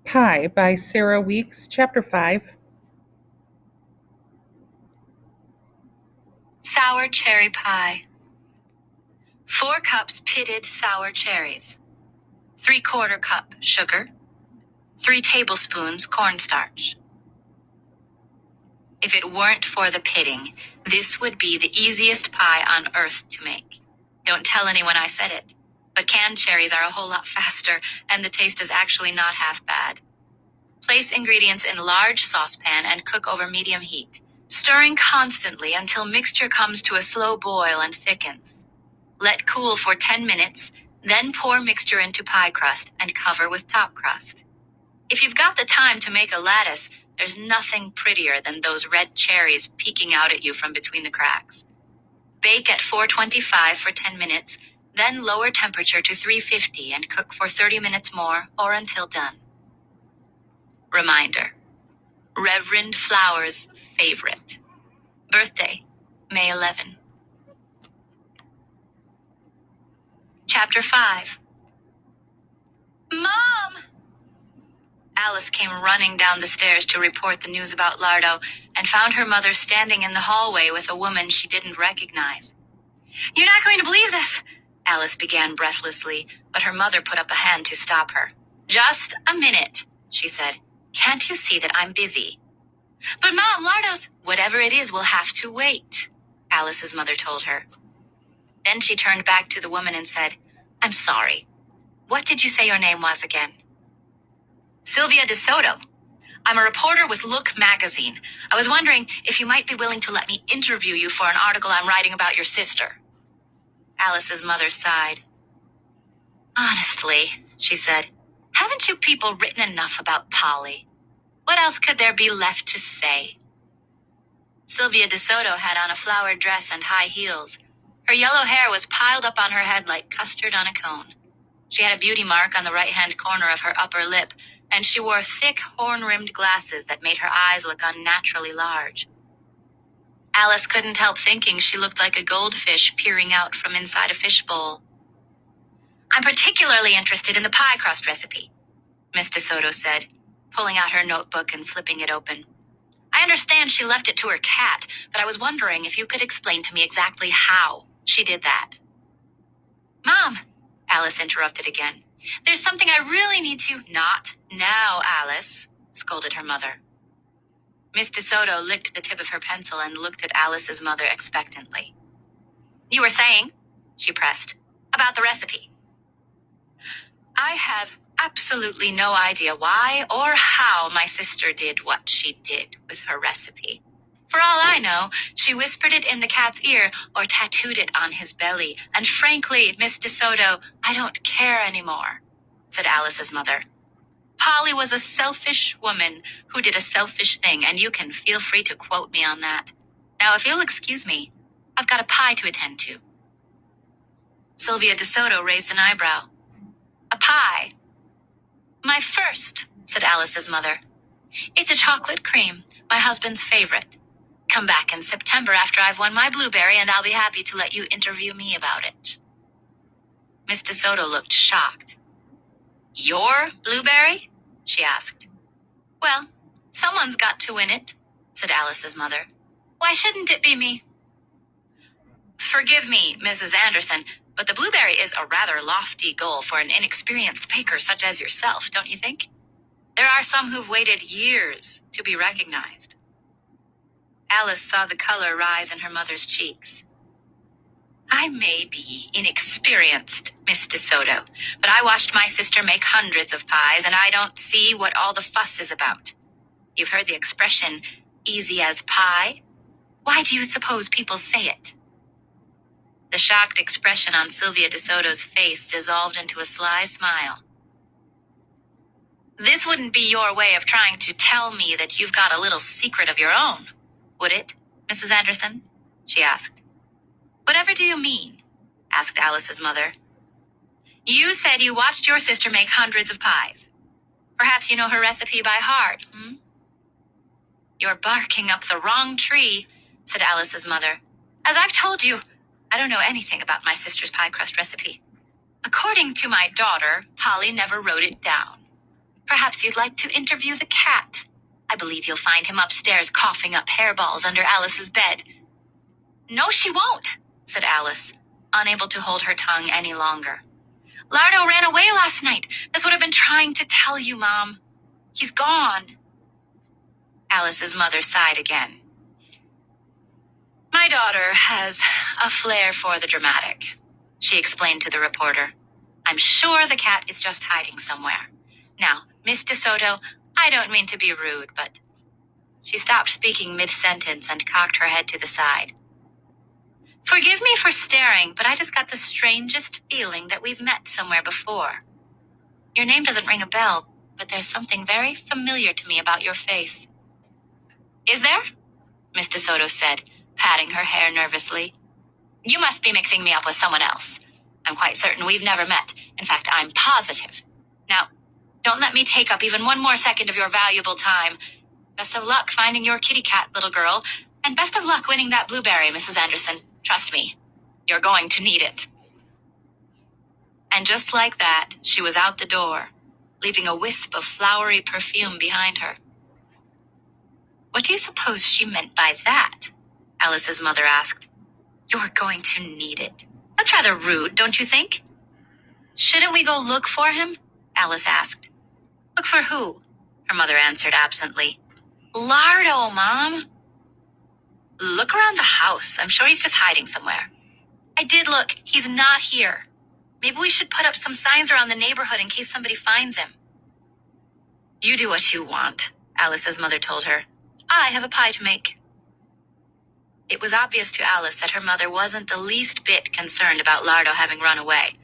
Pie by Sarah Weeks, Chapter 5. Sour cherry pie. 4 cups pitted sour cherries. 3/4 cup sugar. 3 tablespoons cornstarch. If it weren't for the pitting, this would be the easiest pie on earth to make. Don't tell anyone I said it. But canned cherries are a whole lot faster, and the taste is actually not half bad. Place ingredients in a large saucepan and cook over medium heat, stirring constantly until mixture comes to a slow boil and thickens. Let cool for 10 minutes, then pour mixture into pie crust and cover with top crust. If you've got the time to make a lattice, there's nothing prettier than those red cherries peeking out at you from between the cracks. Bake at 425 for 10 minutes, then lower temperature to 350 and cook for 30 minutes more or until done. Reminder: Reverend Flowers' favorite. Birthday, May 11. Chapter 5. Mom! Alice came running down the stairs to report the news about Lardo and found her mother standing in the hallway with a woman she didn't recognize. "You're not going to believe this," Alice began breathlessly, but her mother put up a hand to stop her. "Just a minute," she said. "Can't you see that I'm busy?" "But Mom, Lardo's—" "Whatever it is will have to wait," Alice's mother told her. Then she turned back to the woman and said, "I'm sorry. What did you say your name was again?" "Sylvia DeSoto. I'm a reporter with Look magazine. I was wondering if you might be willing to let me interview you for an article I'm writing about your sister." Alice's mother sighed. "Honestly," she said, "haven't you people written enough about Polly? What else could there be left to say?" Sylvia DeSoto had on a flowered dress and high heels. Her yellow hair was piled up on her head like custard on a cone. She had a beauty mark on the right-hand corner of her upper lip, and she wore thick, horn-rimmed glasses that made her eyes look unnaturally large. Alice couldn't help thinking she looked like a goldfish peering out from inside a fishbowl. "I'm particularly interested in the pie crust recipe," Miss DeSoto said, pulling out her notebook and flipping it open. "I understand she left it to her cat, but I was wondering if you could explain to me exactly how she did that." "Mom," Alice interrupted again, "there's something I really need to—" "Not now, Alice," scolded her mother. Miss DeSoto licked the tip of her pencil and looked at Alice's mother expectantly. "You were saying," she pressed, "about the recipe." "I have absolutely no idea why or how my sister did what she did with her recipe. For all I know, she whispered it in the cat's ear or tattooed it on his belly. And frankly, Miss DeSoto, I don't care anymore," said Alice's mother. "Polly was a selfish woman who did a selfish thing, and you can feel free to quote me on that. Now, if you'll excuse me, I've got a pie to attend to." Sylvia DeSoto raised an eyebrow. "A pie?" "My first," said Alice's mother. "It's a chocolate cream, my husband's favorite. Come back in September after I've won my blueberry, and I'll be happy to let you interview me about it." Miss DeSoto looked shocked. "Your blueberry?" she asked. "Well, someone's got to win it," said Alice's mother. "Why shouldn't it be me?" "Forgive me, Mrs. Anderson, but the blueberry is a rather lofty goal for an inexperienced baker such as yourself, don't you think? There are some who've waited years to be recognized." Alice saw the color rise in her mother's cheeks. "I may be inexperienced, Miss DeSoto, but I watched my sister make hundreds of pies, and I don't see what all the fuss is about. You've heard the expression, 'easy as pie'? Why do you suppose people say it?" The shocked expression on Sylvia DeSoto's face dissolved into a sly smile. "This wouldn't be your way of trying to tell me that you've got a little secret of your own, would it, Mrs. Anderson?" she asked. "Whatever do you mean?" asked Alice's mother. "You said you watched your sister make hundreds of pies. Perhaps you know her recipe by heart, hmm?" "You're barking up the wrong tree," said Alice's mother. "As I've told you, I don't know anything about my sister's pie crust recipe. According to my daughter, Polly never wrote it down. Perhaps you'd like to interview the cat. I believe you'll find him upstairs coughing up hairballs under Alice's bed." "No, she won't," said Alice, unable to hold her tongue any longer. "Lardo ran away last night. That's what I've been trying to tell you, Mom. He's gone." Alice's mother sighed again. "My daughter has a flair for the dramatic," she explained to the reporter. "I'm sure the cat is just hiding somewhere. Now, Miss DeSoto, I don't mean to be rude, but..." She stopped speaking mid-sentence and cocked her head to the side. "Forgive me for staring, but I just got the strangest feeling that we've met somewhere before. Your name doesn't ring a bell, but there's something very familiar to me about your face." "Is there?" Miss DeSoto said, patting her hair nervously. "You must be mixing me up with someone else. I'm quite certain we've never met. In fact, I'm positive. Now, don't let me take up even one more second of your valuable time. Best of luck finding your kitty cat, little girl, and best of luck winning that blueberry, Mrs. Anderson. Trust me, you're going to need it." And just like that, she was out the door, leaving a wisp of flowery perfume behind her. "What do you suppose she meant by that?" Alice's mother asked. "You're going to need it. That's rather rude, don't you think?" "Shouldn't we go look for him?" Alice asked. "Look for who?" her mother answered absently. "Lardo, Mom." "Look around the house. I'm sure he's just hiding somewhere." "I did look. He's not here. Maybe we should put up some signs around the neighborhood in case somebody finds him." "You do what you want," Alice's mother told her. "I have a pie to make." It was obvious to Alice that her mother wasn't the least bit concerned about Lardo having run away.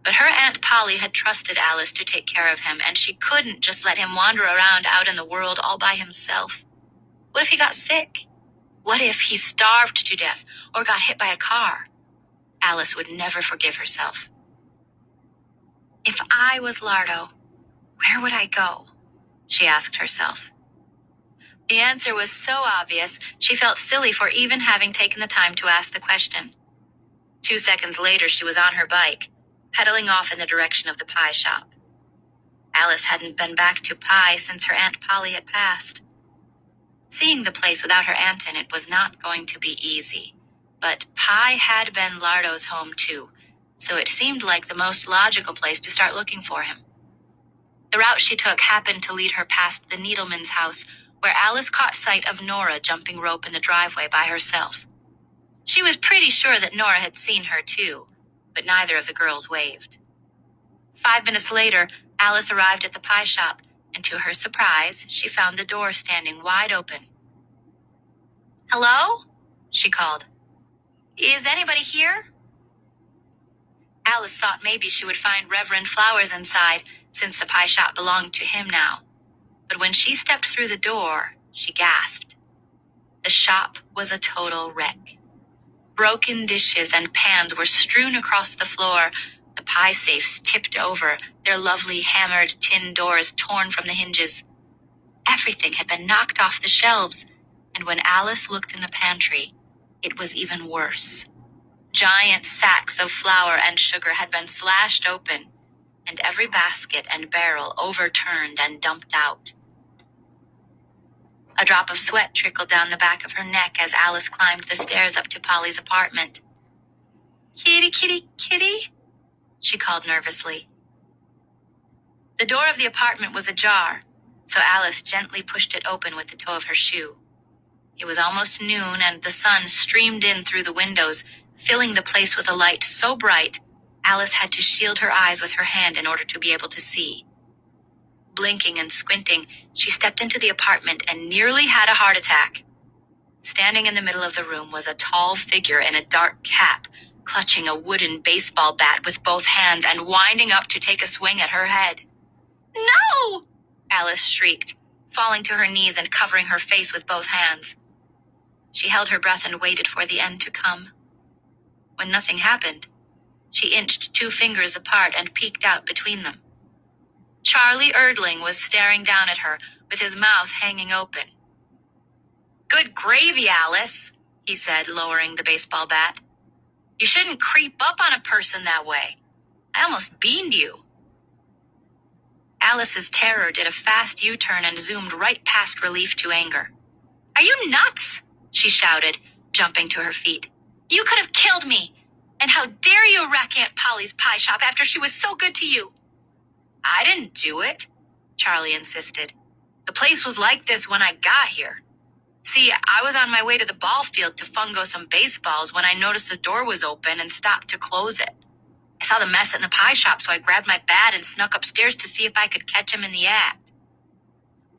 But her Aunt Polly had trusted Alice to take care of him, and she couldn't just let him wander around out in the world all by himself. What if he got sick? What if he starved to death or got hit by a car? Alice would never forgive herself. If I was Lardo, where would I go? She asked herself. The answer was so obvious, she felt silly for even having taken the time to ask the question. 2 seconds later, she was on her bike, pedaling off in the direction of the pie shop. Alice hadn't been back to pie since her Aunt Polly had passed. Seeing the place without her aunt in it was not going to be easy, but pie had been Lardo's home too, so it seemed like the most logical place to start looking for him. The route she took happened to lead her past the Needleman's house, where Alice caught sight of Nora jumping rope in the driveway by herself. She was pretty sure that Nora had seen her too, but neither of the girls waved. 5 minutes later, Alice arrived at the pie shop, and to her surprise, she found the door standing wide open. "Hello?" she called. "Is anybody here?" Alice thought maybe she would find Reverend Flowers inside, since the pie shop belonged to him now. But when she stepped through the door, she gasped. The shop was a total wreck. Broken dishes and pans were strewn across the floor, the pie safes tipped over, their lovely hammered tin doors torn from the hinges. Everything had been knocked off the shelves, and when Alice looked in the pantry, it was even worse. Giant sacks of flour and sugar had been slashed open, and every basket and barrel overturned and dumped out. A drop of sweat trickled down the back of her neck as Alice climbed the stairs up to Polly's apartment. "Kitty, kitty, kitty," she called nervously. The door of the apartment was ajar, so Alice gently pushed it open with the toe of her shoe. It was almost noon, and the sun streamed in through the windows, filling the place with a light so bright, Alice had to shield her eyes with her hand in order to be able to see. Blinking and squinting, she stepped into the apartment and nearly had a heart attack. Standing in the middle of the room was a tall figure in a dark cap, clutching a wooden baseball bat with both hands and winding up to take a swing at her head. "No!" Alice shrieked, falling to her knees and covering her face with both hands. She held her breath and waited for the end to come. When nothing happened, she inched 2 fingers apart and peeked out between them. Charlie Erdling was staring down at her, with his mouth hanging open. "Good gravy, Alice," he said, lowering the baseball bat. "You shouldn't creep up on a person that way. I almost beaned you." Alice's terror did a fast U-turn and zoomed right past relief to anger. "Are you nuts?" she shouted, jumping to her feet. "You could have killed me! And how dare you wreck Aunt Polly's pie shop after she was so good to you?" "I didn't do it," Charlie insisted. "The place was like this when I got here. See, I was on my way to the ball field to fungo some baseballs when I noticed the door was open and stopped to close it. I saw the mess in the pie shop, so I grabbed my bat and snuck upstairs to see if I could catch him in the act."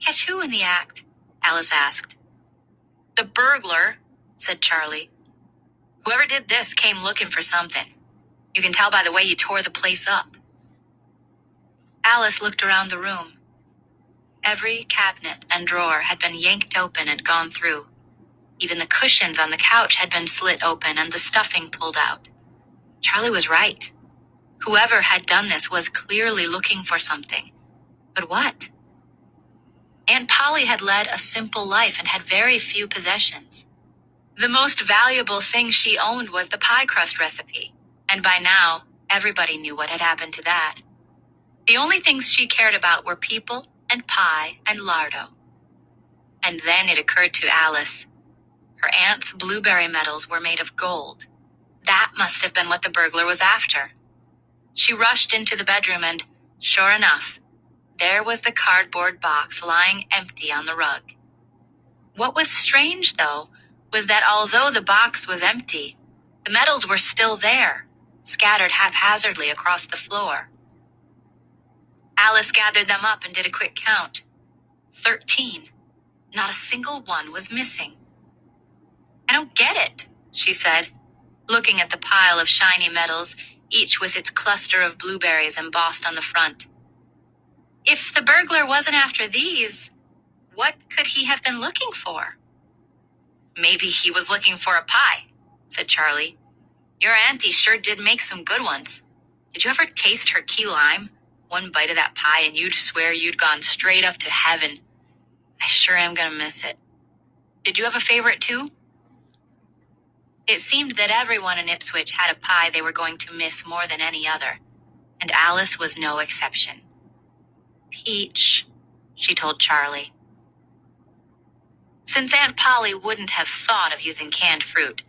"Catch who in the act?" Alice asked. "The burglar," said Charlie. "Whoever did this came looking for something. You can tell by the way he tore the place up." Alice looked around the room. Every cabinet and drawer had been yanked open and gone through. Even the cushions on the couch had been slit open and the stuffing pulled out. Charlie was right. Whoever had done this was clearly looking for something. But what? Aunt Polly had led a simple life and had very few possessions. The most valuable thing she owned was the pie crust recipe, and by now, everybody knew what had happened to that. The only things she cared about were people and pie and lardo. And then it occurred to Alice. Her aunt's blueberry medals were made of gold. That must have been what the burglar was after. She rushed into the bedroom and, sure enough, there was the cardboard box lying empty on the rug. What was strange, though, was that although the box was empty, the medals were still there, scattered haphazardly across the floor. Alice gathered them up and did a quick count. 13. Not a single one was missing. "I don't get it," she said, looking at the pile of shiny medals, each with its cluster of blueberries embossed on the front. "If the burglar wasn't after these, what could he have been looking for?" "Maybe he was looking for a pie," said Charlie. "Your auntie sure did make some good ones. Did you ever taste her key lime? One bite of that pie and you'd swear you'd gone straight up to heaven. I sure am gonna miss it. Did you have a favorite too?" It seemed that everyone in Ipswich had a pie they were going to miss more than any other, and Alice was no exception. "Peach," she told Charlie. Since Aunt Polly wouldn't have thought of using canned fruit,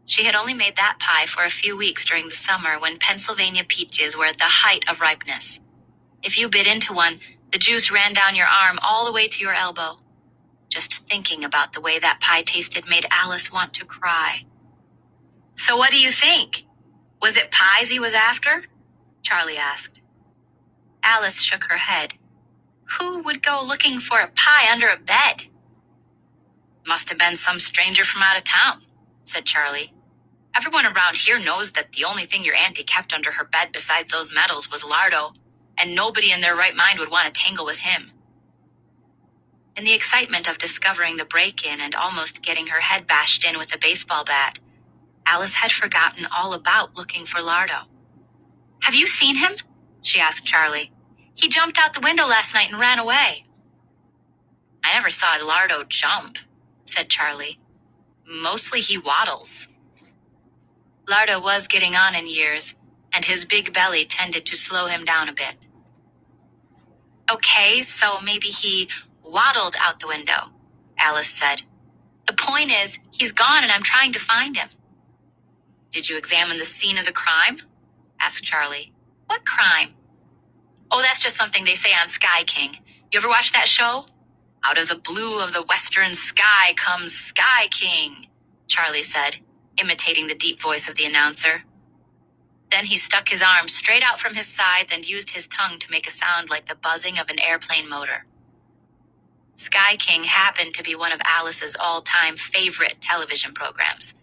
she had only made that pie for a few weeks during the summer when Pennsylvania peaches were at the height of ripeness. If you bit into one, the juice ran down your arm all the way to your elbow. Just thinking about the way that pie tasted made Alice want to cry. "So what do you think? Was it pies he was after?" Charlie asked. Alice shook her head. Who would go looking for a pie under a bed? "Must have been some stranger from out of town," said Charlie. "Everyone around here knows that the only thing your auntie kept under her bed besides those medals was lardo, and nobody in their right mind would want to tangle with him." In the excitement of discovering the break-in and almost getting her head bashed in with a baseball bat, Alice had forgotten all about looking for lardo. "Have you seen him?" she asked Charlie. "He jumped out the window last night and ran away." "I never saw lardo jump," said Charlie. "Mostly he waddles." Lardo was getting on in years, and his big belly tended to slow him down a bit. "Okay, so maybe he waddled out the window," Alice said. "The point is, he's gone and I'm trying to find him." "Did you examine the scene of the crime?" asked Charlie. "What crime?" "Oh, that's just something they say on Sky King. You ever watch that show? Out of the blue of the western sky comes Sky King," Charlie said, imitating the deep voice of the announcer. Then he stuck his arms straight out from his sides and used his tongue to make a sound like the buzzing of an airplane motor. Sky King happened to be one of Alice's all-time favorite television programs.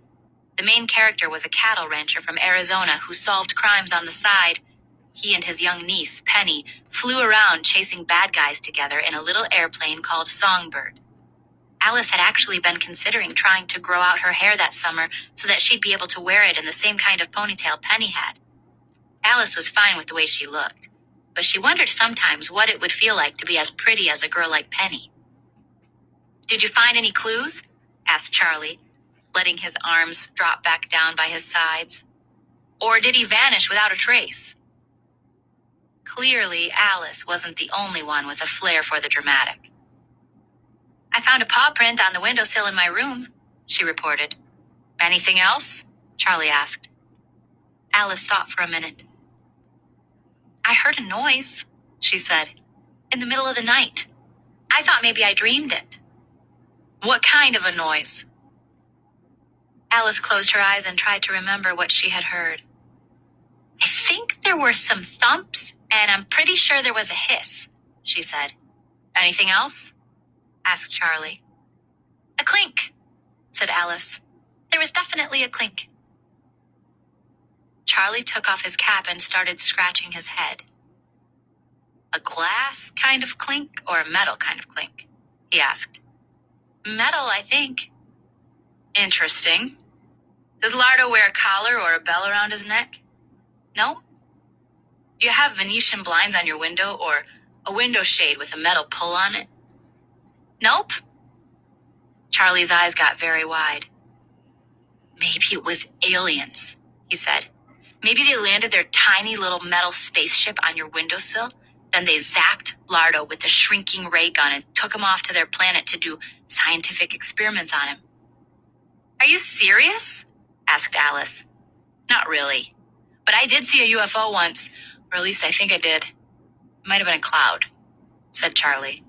The main character was a cattle rancher from Arizona who solved crimes on the side. He and his young niece, Penny, flew around chasing bad guys together in a little airplane called Songbird. Alice had actually been considering trying to grow out her hair that summer so that she'd be able to wear it in the same kind of ponytail Penny had. Alice was fine with the way she looked, but she wondered sometimes what it would feel like to be as pretty as a girl like Penny. "Did you find any clues?" asked Charlie, letting his arms drop back down by his sides. "Or did he vanish without a trace?" Clearly, Alice wasn't the only one with a flair for the dramatic. I found a paw print on the windowsill in my room, she reported. Anything else? Charlie asked. Alice thought for a minute. I heard a noise, she said, in the middle of the night. I thought maybe I dreamed it. What kind of a noise? Alice closed her eyes and tried to remember what she had heard. I think there were some thumps, and I'm pretty sure there was a hiss, she said. Anything else? Asked Charlie. A clink, said Alice. There was definitely a clink. Charlie took off his cap and started scratching his head. A glass kind of clink or a metal kind of clink? He asked. Metal, I think. Interesting. Does Lardo wear a collar or a bell around his neck? No? Do you have Venetian blinds on your window or a window shade with a metal pull on it? Nope. Charlie's eyes got very wide. Maybe it was aliens, he said. Maybe they landed their tiny little metal spaceship on your windowsill, then they zapped Lardo with a shrinking ray gun and took him off to their planet to do scientific experiments on him. Are you serious? Asked Alice. Not really. But I did see a UFO once, or at least I think I did. It might have been a cloud, said Charlie.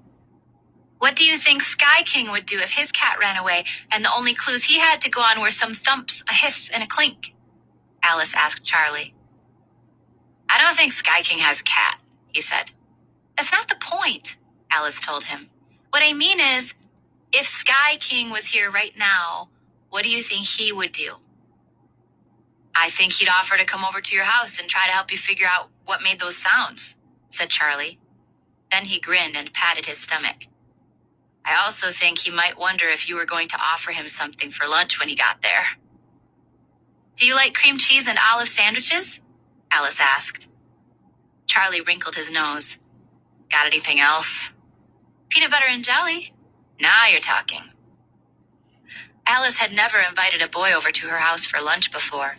What do you think Sky King would do if his cat ran away and the only clues he had to go on were some thumps, a hiss, and a clink? Alice asked Charlie. I don't think Sky King has a cat, he said. That's not the point, Alice told him. What I mean is, if Sky King was here right now, what do you think he would do? I think he'd offer to come over to your house and try to help you figure out what made those sounds, said Charlie. Then he grinned and patted his stomach. I also think he might wonder if you were going to offer him something for lunch when he got there. Do you like cream cheese and olive sandwiches? Alice asked. Charlie wrinkled his nose. Got anything else? Peanut butter and jelly. Now you're talking. Alice had never invited a boy over to her house for lunch before.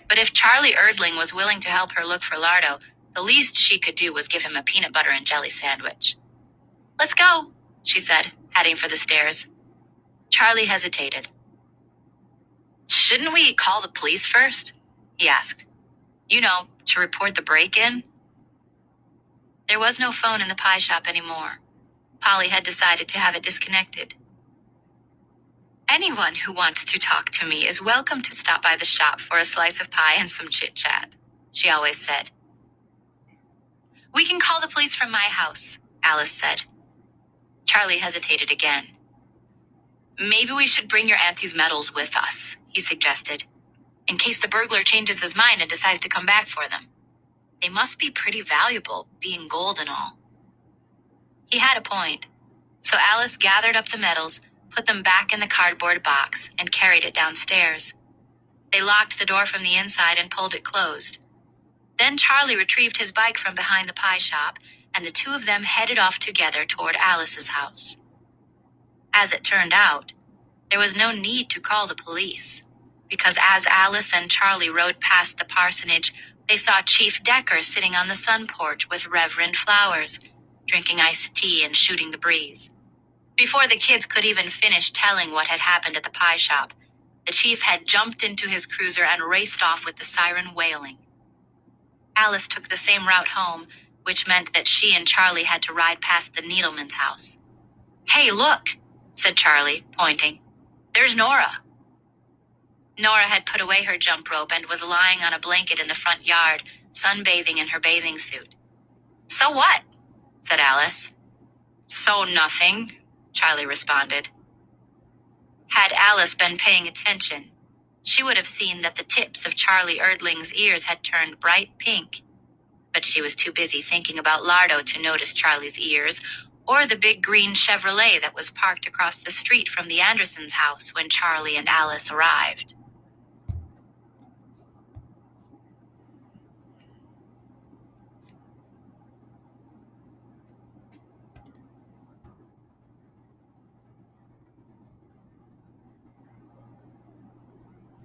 But if Charlie Erdling was willing to help her look for Lardo, the least she could do was give him a peanut butter and jelly sandwich. Let's go, she said, heading for the stairs. Charlie hesitated. Shouldn't we call the police first? He asked. You know, to report the break-in? There was no phone in the pie shop anymore. Polly had decided to have it disconnected. Anyone who wants to talk to me is welcome to stop by the shop for a slice of pie and some chit-chat, she always said. We can call the police from my house, Alice said. Charlie hesitated again. Maybe we should bring your auntie's medals with us, he suggested, in case the burglar changes his mind and decides to come back for them. They must be pretty valuable, being gold and all. He had a point, so Alice gathered up the medals, put them back in the cardboard box, and carried it downstairs. They locked the door from the inside and pulled it closed. Then Charlie retrieved his bike from behind the pie shop, and the two of them headed off together toward Alice's house. As it turned out, there was no need to call the police, because as Alice and Charlie rode past the parsonage, they saw Chief Decker sitting on the sun porch with Reverend Flowers, drinking iced tea and shooting the breeze. Before the kids could even finish telling what had happened at the pie shop, the chief had jumped into his cruiser and raced off with the siren wailing. Alice took the same route home, which meant that she and Charlie had to ride past the Needleman's house. Hey, look, said Charlie, pointing. There's Nora. Nora had put away her jump rope and was lying on a blanket in the front yard, sunbathing in her bathing suit. So what? Said Alice. So nothing, Charlie responded. Had Alice been paying attention, she would have seen that the tips of Charlie Erdling's ears had turned bright pink. But she was too busy thinking about Lardo to notice Charlie's ears, or the big green Chevrolet that was parked across the street from the Andersons' house when Charlie and Alice arrived.